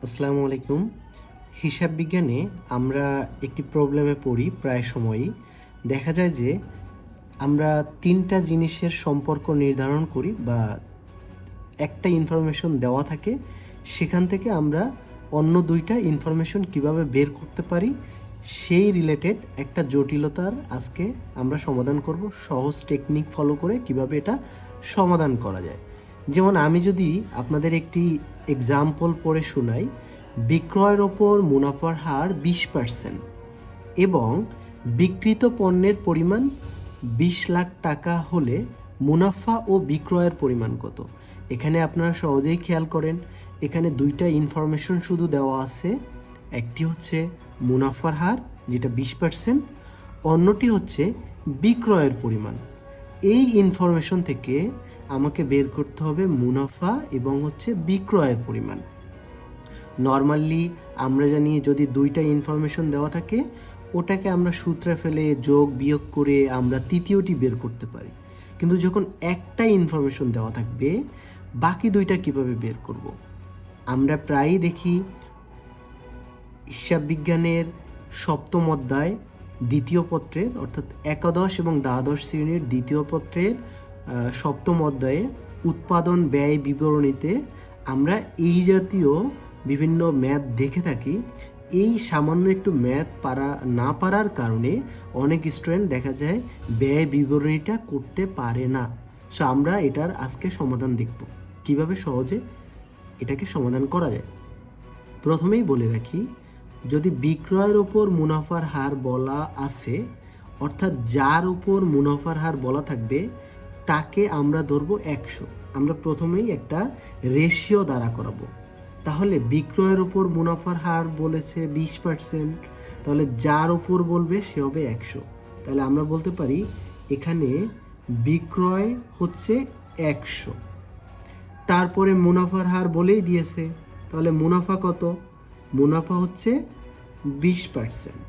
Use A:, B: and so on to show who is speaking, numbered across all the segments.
A: আসসালামু আলাইকুম। হিসাব বিজ্ঞানে আমরা একটি প্রবলেমে পড়ি প্রায় সময়ই। দেখা যায় যে আমরা ৩টা জিনিসের সম্পর্ক নির্ধারণ করি বা একটা ইনফরমেশন দেওয়া থাকে, সেখান থেকে আমরা অন্য ২টা ইনফরমেশন কিভাবে বের করতে পারি সেই রিলেটেড একটা জটিলতার আজকে আমরা সমাধান করব। সহজ টেকনিক ফলো করে কিভাবে এটা সমাধান করা যায়। যেমন আমি যদি আপনাদের একটি এক্সাম্পল পড়ে শোনাই, বিক্রয়ের ওপর মুনাফার হার 20% এবং বিক্রিত পণ্যের পরিমাণ 20 লাখ টাকা হলে মুনাফা ও বিক্রয়ের পরিমাণ কত? এখানে আপনারা সহজেই খেয়াল করেন, এখানে 2টা ইনফরমেশন শুধু দেওয়া আছে। একটি হচ্ছে মুনাফার হার, যেটা 20%, অন্যটি হচ্ছে বিক্রয়ের পরিমাণ। এই ইনফরমেশন থেকে আমাকে বের করতে হবে মুনাফা এবং হচ্ছে বিক্রয়ের পরিমাণ। নর্মালি আমরা জানি যদি 2টা ইনফরমেশন দেওয়া থাকে, ওটাকে আমরা সূত্রে ফেলে যোগ বিয়োগ করে আমরা তৃতীয়টি বের করতে পারি। কিন্তু যখন একটা ইনফরমেশন দেওয়া থাকবে, বাকি 2টা কিভাবে বের করব? আমরা প্রায়ই দেখি হিসাব বিজ্ঞানের 7ম অধ্যায় 2য় পত্রের, অর্থাৎ একাদশ এবং দ্বাদশ শ্রেণীর 2য় পত্রের 7ম অধ্যায়ে উৎপাদন ব্যয় বিবরণীতে আমরা এই জাতীয় বিভিন্ন ম্যাথ দেখে থাকি। এই সামান্য একটু ম্যাথ না পারার কারণে অনেক স্টুডেন্ট দেখা যায় ব্যয় বিবরণীটা করতে পারে না। সো আমরা এটার আজকে সমাধান দেখব, কিভাবে সহজে এটাকে সমাধান করা যায়। প্রথমেই বলে রাখি, যদি বিক্রয়ের ওপর মুনাফার হার বলা আছে, অর্থাৎ যার উপর মুনাফার হার বলা থাকবে তাকে আমরা ধরবো 100। আমরা প্রথমেই একটা রেশিও দ্বারা করাবো। তাহলে বিক্রয়ের ওপর মুনাফার হার বলেছে 20%, তাহলে যার উপর বলবে সে হবে 100। তাহলে আমরা বলতে পারি এখানে বিক্রয় হচ্ছে 100। তারপরে মুনাফার হার বলেই দিয়েছে, তাহলে মুনাফা কত? মুনাফা হচ্ছে 20%।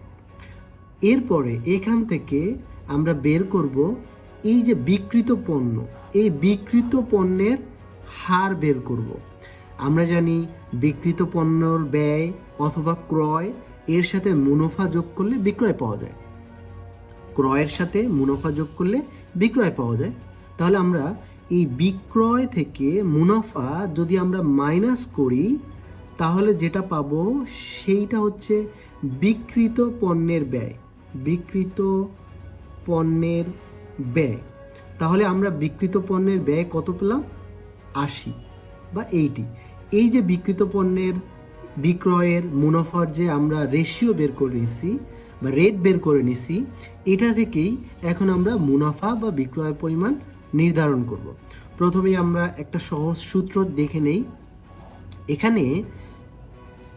A: এরপরে এখান থেকে আমরা বের করব এই যে বিক্রিত পণ্য, এই বিক্রিত পণ্যের হার বের করব। আমরা জানি বিক্রিত পণ্যর ব্যয় অথবা ক্রয় এর সাথে মুনাফা যোগ করলে বিক্রয় পাওয়া যায়। ক্রয়ের সাথে মুনাফা যোগ করলে বিক্রয় পাওয়া যায়। তাহলে আমরা এই বিক্রয় থেকে মুনাফা যদি আমরা মাইনাস করি, তাহলে যেটা পাবো সেইটা হচ্ছে বিক্রিত পণ্যের ব্যয়। বিক্রিত পণ্যের ব্যয়, তাহলে আমরা বিক্রিত পণ্যের ব্যয় কত পেলাম? 80 বা 80। এই যে বিক্রিত পণ্যের বিক্রয়ের মুনাফার যে আমরা রেশিও বের করে নিছি বা রেট বের করে নিছি, এটা থেকেই এখন আমরা মুনাফা বা বিক্রয়ের পরিমাণ নির্ধারণ করব। প্রথমেই আমরা একটা সহজ সূত্র দেখে নেই। এখানে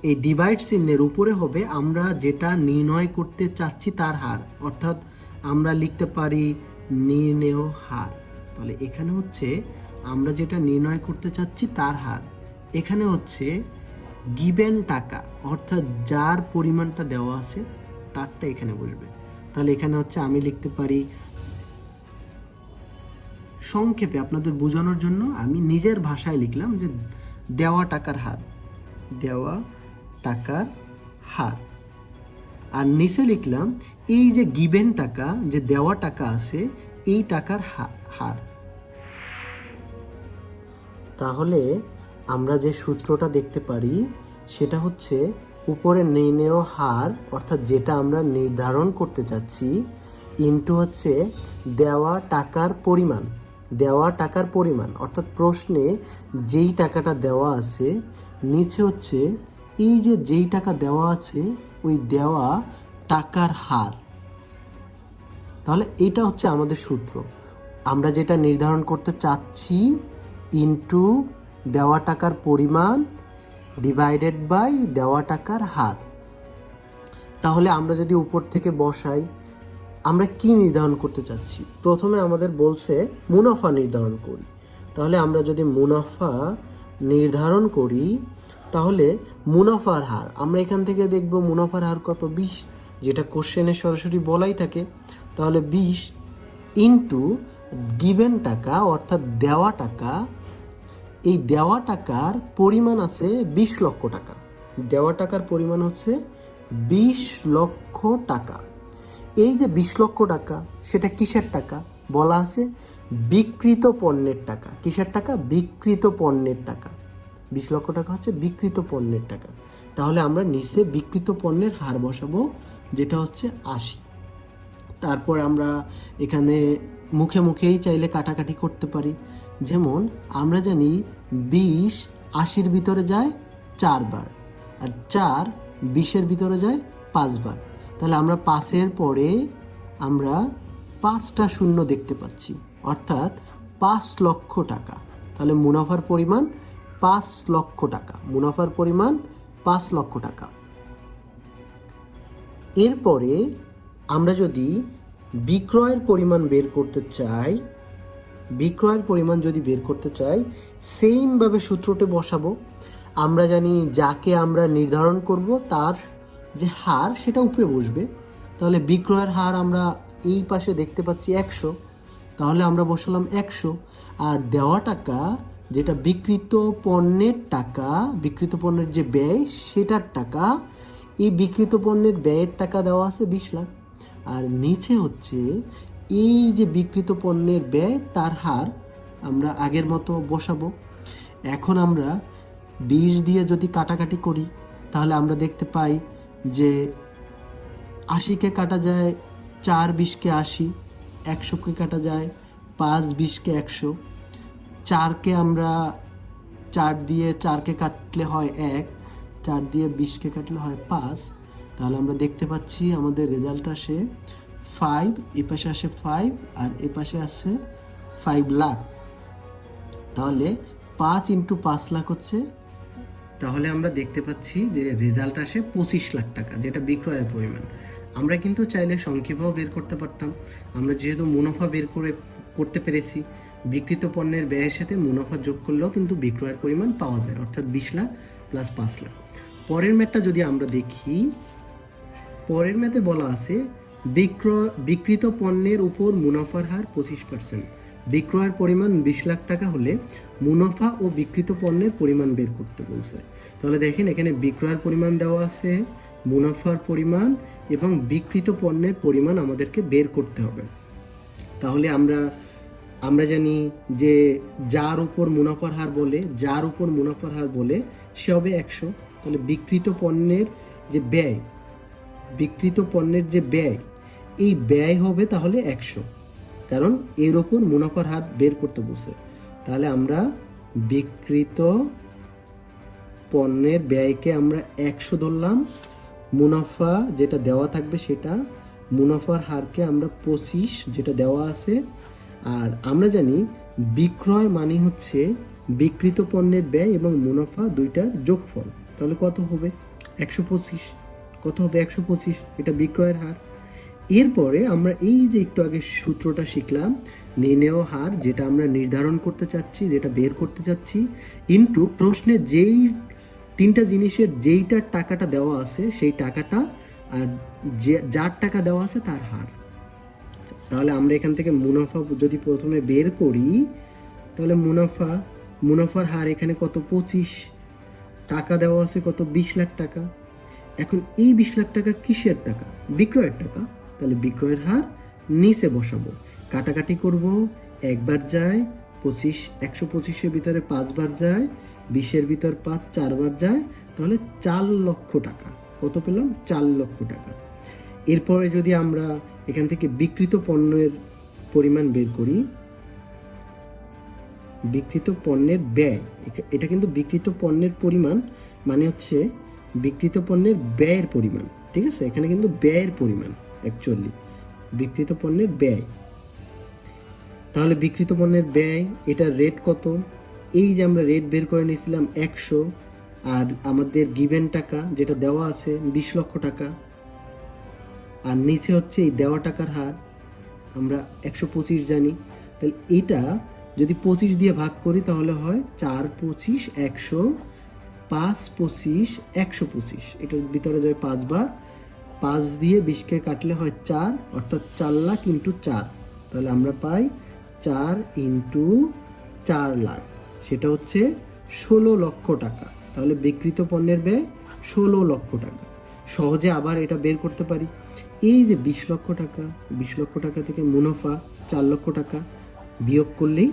A: এই ডিভাইড চিহ্নের উপরে হবে আমরা যেটা নির্ণয় করতে চাচ্ছি তার হার, অর্থাৎ আমরা লিখতে পারি নির্ণেয় হার। তাহলে এখানে হচ্ছে আমরা যেটা নির্ণয় করতে চাচ্ছি তার হার, এখানে হচ্ছে গিভেন টাকা, অর্থাৎ যার পরিমাণটা দেওয়া আছে তারটা এখানে বসবে। তাহলে এখানে হচ্ছে আমি লিখতে পারি, সংক্ষেপে আপনাদের বোঝানোর জন্য আমি নিজের ভাষায় লিখলাম যে দেওয়া টাকার হার, দেওয়া টাকার হার। আর নিচে লিখলাম এই যে গিভেন টাকা, যে দেওয়া টাকা আছে, এই টাকার হার। তাহলে আমরা যে সূত্রটা দেখতে পারি সেটা হচ্ছে উপরে নির্ণেয় হার, অর্থাৎ যেটা আমরা নির্ধারণ করতে চাচ্ছি, ইনটু হচ্ছে দেওয়া টাকার পরিমাণ। দেওয়া টাকার পরিমাণ অর্থাৎ প্রশ্নে যেই টাকাটা দেওয়া আছে, নিচে হচ্ছে এই যে যেই টাকা দেওয়া আছে ওই দেওয়া টাকার হার। তাহলে এটা হচ্ছে আমাদের সূত্র। আমরা যেটা নির্ধারণ করতে চাচ্ছি ইনটু দেওয়া টাকার পরিমাণ ডিভাইডেড বাই দেওয়া টাকার হার। তাহলে আমরা যদি উপর থেকে বসাই, আমরা কি নির্ধারণ করতে চাচ্ছি? প্রথমে আমাদের বলছে মুনাফা নির্ধারণ করি। তাহলে আমরা যদি মুনাফা নির্ধারণ করি, তাহলে মুনাফার হার আমরা এখান থেকে দেখব মুনাফার হার কত? 20, যেটা কোশ্চেনে সরাসরি বলাই থাকে। তাহলে 20 ইনটু গিভেন টাকা, অর্থাৎ দেওয়া টাকা। এই দেওয়া টাকার পরিমাণ আছে 20 লক্ষ টাকা। দেওয়া টাকার পরিমাণ হচ্ছে 20 লক্ষ টাকা। এই যে 20 লক্ষ টাকা, সেটা কিসের টাকা? বলা আছে বিক্রিত পণ্যের টাকা। কিসের টাকা? বিক্রিত পণ্যের টাকা। 20 লক্ষ টাকা হচ্ছে বিক্রিত পণ্যের টাকা। তাহলে আমরা নিচে বিক্রিত পণ্যের হার বসাবো, যেটা হচ্ছে 80। তারপর আমরা এখানে মুখে মুখেই চাইলে কাটাকাটি করতে পারি। যেমন আমরা জানি 20 80-র ভিতরে যায় 4 বার, আর 4 20-এর ভিতরে যায় 5 বার। তাহলে আমরা 5-এর পরে আমরা 5টা শূন্য দেখতে পাচ্ছি, অর্থাৎ 5 লক্ষ টাকা। তাহলে মুনাফার পরিমাণ 5 লক্ষ টাকা। মুনাফার পরিমাণ 5 লক্ষ টাকা। এরপরে আমরা যদি বিক্রয়ের পরিমাণ বের করতে চাই, সেইমভাবে সূত্রটি বসাবো। আমরা জানি যাকে আমরা নির্ধারণ করব তার যে হার সেটা উপরে বসবে। তাহলে বিক্রয়ের হার আমরা এই পাশে দেখতে পাচ্ছি 100, তাহলে আমরা বসালাম 100। আর দেওয়া টাকা, যেটা বিক্রিত পণ্যের টাকা, বিক্রিত পণ্যের যে ব্যয় সেটার টাকা, এই বিক্রিত পণ্যের ব্যয়ের টাকা দেওয়া আছে 20 লাখ। আর নিচে হচ্ছে এই যে বিক্রিত পণ্যের ব্যয়, তার হার আমরা আগের মতো বসাবো। এখন আমরা 20 দিয়ে যদি কাটাকাটি করি, তাহলে আমরা দেখতে পাই যে 80-কে কাটা যায় 4 20-কে 80, 100-কে কাটা যায় 5 20-কে 100, 4-কে আমরা 4 দিয়ে 4-কে কাটলে হয় 1, 4 দিয়ে 20-কে কাটলে হয় 5। তাহলে আমরা দেখতে পাচ্ছি আমাদের রেজাল্ট আসে 5, এ পাশে আসে 5, আর এ পাশে আসে 5 লাখ। তাহলে 5 × 5 লাখ হচ্ছে, তাহলে আমরা দেখতে পাচ্ছি যে রেজাল্ট আসে 25 লাখ টাকা, যেটা বিক্রয়ের পরিমাণ। আমরা কিন্তু চাইলে সংক্ষেপেও বের করতে পারতাম। আমরা যেহেতু মুনাফা বের করতে পেরেছি, বিক্রিত পণ্যের ব্যয়ের সাথে মুনাফা যোগ করলেও কিন্তু বিক্রয়ের পরিমাণ পাওয়া যায়, অর্থাৎ 20 লাখ প্লাস 5 লাখ। পরের ম্যাথটা যদি আমরা দেখি, পরের ম্যাথে বলা আছে বিক্রিত পণ্যের উপর মুনাফার হার 25%। বিক্রয়ের পরিমাণ 20 লাখ টাকা হলে মুনাফা ও বিক্রিত পণ্যের পরিমাণ বের করতে বলছে। তাহলে দেখেন এখানে বিক্রয়ের পরিমাণ দেওয়া আছে, মুনাফার পরিমাণ এবং বিক্রিত পণ্যের পরিমাণ আমাদেরকে বের করতে হবে। তাহলে আমরা জানি যে যার উপর মুনাফার হার বলে সে হবে 100। তাহলে বিক্রিত পণ্যের যে ব্যয়, এই ব্যয় হবে তাহলে 100, কারণ এর উপর মুনাফার হার বের করতে বলছে। তাহলে আমরা বিক্রিত পণ্যের ব্যয়কে আমরা 100 ধরলাম, মুনাফা যেটা দেওয়া থাকবে সেটা, মুনাফার হারকে আমরা 25 যেটা দেওয়া আছে। আর আমরা জানি বিক্রয় মানে হচ্ছে বিক্রিত পণ্যের ব্যয় এবং মুনাফা দুইটার যোগফল। তাহলে কত হবে? 125। কত হবে? 125। এটা বিক্রয়ের হার। এরপরে আমরা এই যে একটু আগে সূত্রটা শিখলাম, নির্ণেয় হার, যেটা আমরা নির্ধারণ করতে চাচ্ছি, যেটা বের করতে চাচ্ছি, ইনটু প্রশ্নে যেই 3টা জিনিসের যেইটার টাকাটা দেওয়া আছে সেই টাকাটা, আর যার টাকা দেওয়া আছে তার হার। তাহলে আমরা এখান থেকে মুনাফা যদি প্রথমে বের করি, তাহলে মুনাফার হার এখানে কত? 25। টাকা দেওয়া আছে কত? 20 লাখ টাকা। এখন এই 20 লাখ টাকা কিসের টাকা? বিক্রয়ের টাকা। তাহলে বিক্রয়ের হার নিচে বসাবো, কাটাকাটি করব, একবার যায় 25, 125-এর ভিতরে 5 বার যায়, 20-এর ভিতর 5 4 বার যায়, তাহলে 4 লক্ষ টাকা। কত পেলাম? 4 লক্ষ টাকা। এরপরে যদি আমরা এখান থেকে বিক্রিত পণ্যের পরিমাণ বের করি, বিক্রিত পণ্যের ব্যয়, এটা কিন্তু বিক্রিত পণ্যের পরিমাণ মানে হচ্ছে বিক্রিত পণ্যের ব্যয়ের পরিমাণ, ঠিক আছে? এখানে কিন্তু ব্যয়ের পরিমাণ অ্যাকচুয়ালি বিক্রিত পণ্যের ব্যয়। তাহলে বিক্রিত পণ্যের ব্যয়, এটা রেট কত? এই যে আমরা রেট বের করে নিয়েছিলাম 100, আর আমাদের গিভেন টাকা যেটা দেওয়া আছে 20 লক্ষ টাকা, আর নিচে হচ্ছে এই দেওয়া টাকার হার আমরা 125 জানি। তাহলে এটা যদি 25 দিয়ে ভাগ করি তাহলে হয় 4 25 100, 5 25 125, এটার ভিতরে যায় 5 বার, 5 দিয়ে 20-কে কাটলে হয় 4, অর্থাৎ 4 লাখ ইন্টু 4। তাহলে আমরা পাই 4 × 4 লাখ, সেটা হচ্ছে 16 লক্ষ টাকা। তাহলে বিক্রিত পণ্যের ব্যয় 16 লক্ষ টাকা। সহজে আবার এটা বের করতে পারি, এই যে 20 লক্ষ টাকা, 20 লক্ষ টাকা থেকে মুনাফা 4 লক্ষ টাকা বিয়োগ করলেই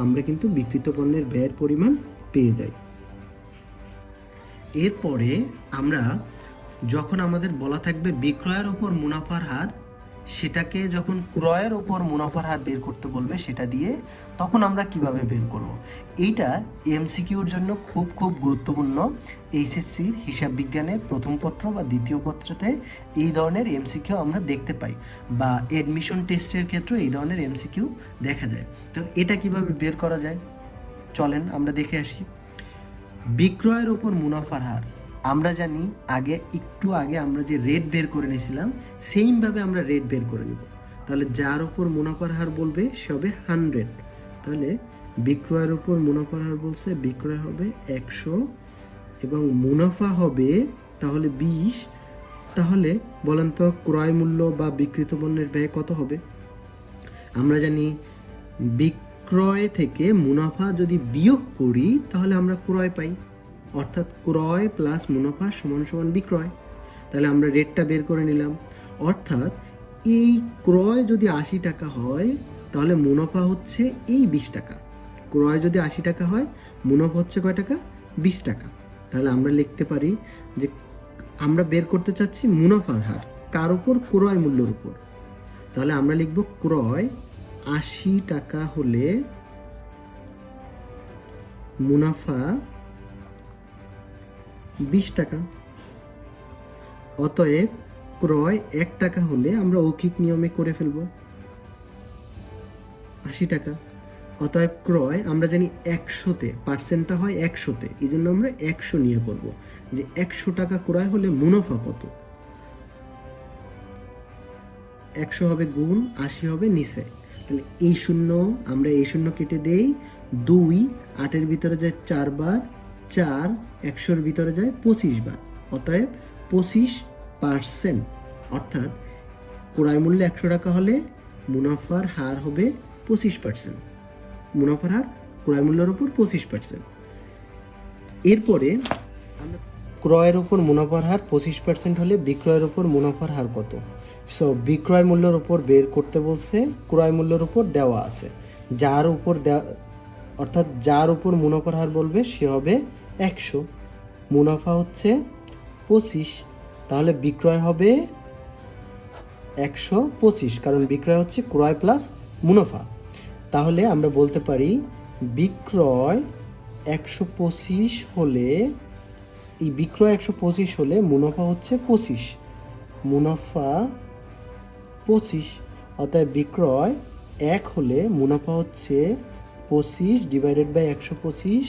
A: আমরা কিন্তু বিক্রিত পণ্যের ব্যয়ের পরিমাণ পেয়ে যাই। এরপরে আমরা যখন আমাদের বলা থাকবে বিক্রয়ের ওপর মুনাফার হার, সেটাকে যখন ক্রয়ের ওপর মুনাফার হার বের করতে বলবে সেটা দিয়ে, তখন আমরা কিভাবে বের করব। এইটা এমসিকিউর জন্য খুব খুব গুরুত্বপূর্ণ। এইচএসসির হিসাব বিজ্ঞানের প্রথম পত্র বা দ্বিতীয় পত্রতে এই ধরনের এমসিকিউ আমরা দেখতে পাই, বা অ্যাডমিশন টেস্টের ক্ষেত্রে এই ধরনের এমসিকিউ দেখা যায়। তো এটা কিভাবে বের করা যায় চলেন আমরা দেখে আসি। বিক্রয়ের ওপর মুনাফার হার আমরা জানি, একটু আগে আমরা যে রেট বের করে নিয়েছিলাম সেইমভাবে আমরা রেট বের করে নিব। তাহলে যার উপর মুনাফার হার বলবে সে হবে 100। তাহলে বিক্রয়ের উপর মুনাফার হার বলছে, বিক্রয় হবে 100 এবং মুনাফা হবে তাহলে 20। তাহলে বলেন তো ক্রয় মূল্য বা বিক্রিত পণ্যের ব্যয় কত হবে? আমরা জানি বিক্রয় থেকে মুনাফা যদি বিয়োগ করি তাহলে আমরা ক্রয় পাই, অর্থাৎ ক্রয় প্লাস মুনাফা সমান সমান বিক্রয়। তাহলে আমরা রেটটা বের করে নিলাম, অর্থাৎ এই ক্রয় যদি 80 টাকা হয় তাহলে মুনাফা হচ্ছে এই 20 টাকা। ক্রয় যদি 80 টাকা হয় মুনাফা হচ্ছে কয় টাকা? 20 টাকা। তাহলে আমরা লিখতে পারি যে আমরা বের করতে চাচ্ছি মুনাফার হার কার উপর? ক্রয় মূল্যের উপর। তাহলে আমরা লিখব ক্রয় 80 টাকা হলে মুনাফা 20 টাকা। অতএব ক্রয় 1 টাকা হলে আমরা ঔখিক নিয়মে করে ফেলব 80 টাকা। অতএব ক্রয় আমরা জানি 100-তে, পার্সেন্টটা হয় 100-তে, এই জন্য আমরা 100 নিয়ে করব যে 100 টাকা ক্রয় হলে মুনাফা কত। 100 হবে গুণ, 80 হবে নিচে। তাহলে এই শূন্য, আমরা এই শূন্য কেটে দেই, 2 8-এর ভিতরে যায় 4 বার, 4 100-র ভিতরে যায় 25 বার। অতএব 25%, অর্থাৎ ক্রয় মূল্য 100 টাকা হলে মুনাফার হার হবে 25%। মুনাফার হার ক্রয় মূল্যের উপর 25%। এরপরে আমরা ক্রয়ের উপর মুনাফার হার 25% হলে বিক্রয়ের উপর মুনাফার হার কত? সো বিক্রয় মূল্যের উপর বের করতে বলছে, ক্রয় মূল্যের উপর দেওয়া আছে, যার উপর অর্থাৎ যার উপর মুনাফার হার বলবে সে হবে 100, মুনাফা হচ্ছে 25, তাহলে বিক্রয় হবে 125, কারণ বিক্রয় হচ্ছে ক্রয় প্লাস মুনাফা। তাহলে আমরা বলতে পারি বিক্রয় 125 হলে, এই বিক্রয় 125 হলে মুনাফা হচ্ছে 25, মুনাফা 25। অতএব বিক্রয় 1 হলে মুনাফা হচ্ছে 25 ডিভাইডেড বাই 125।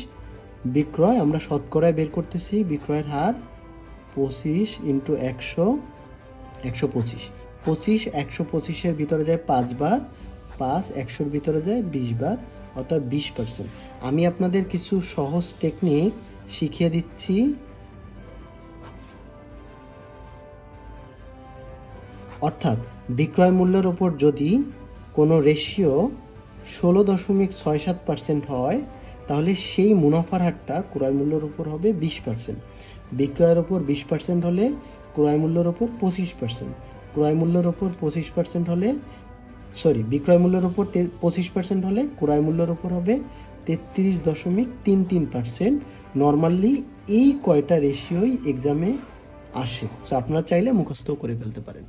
A: বিক্রয় আমরা শতকরায় বের করতেছি, বিক্রয়ের হার 25 ইন্টু 100, 125। 25 125-এর ভিতরে যায় 5 বার, 5 100-র ভিতরে যায় 20 বার, অর্থাৎ 20%। আমি আপনাদের কিছু সহজ টেকনিক শিখিয়ে দিচ্ছি। অর্থাৎ বিক্রয় মূল্যের উপর যদি কোনো রেশিও 16.67% হয় তাহলে সেই মুনাফার হারটা ক্রয় মূল্যের উপর হবে 20%। বিক্রয়ের উপর 20% হলে ক্রয় মূল্যের উপর 25%। ক্রয় মূল্যের উপর 25% হলে, বিক্রয় মূল্যের উপর 25% হলে ক্রয় মূল্যের উপর হবে 33.33%। নর্মালি এই কয়টা রেশিওই এক্সামে আসে, তো আপনারা চাইলে মুখস্থ করে ফেলতে পারেন।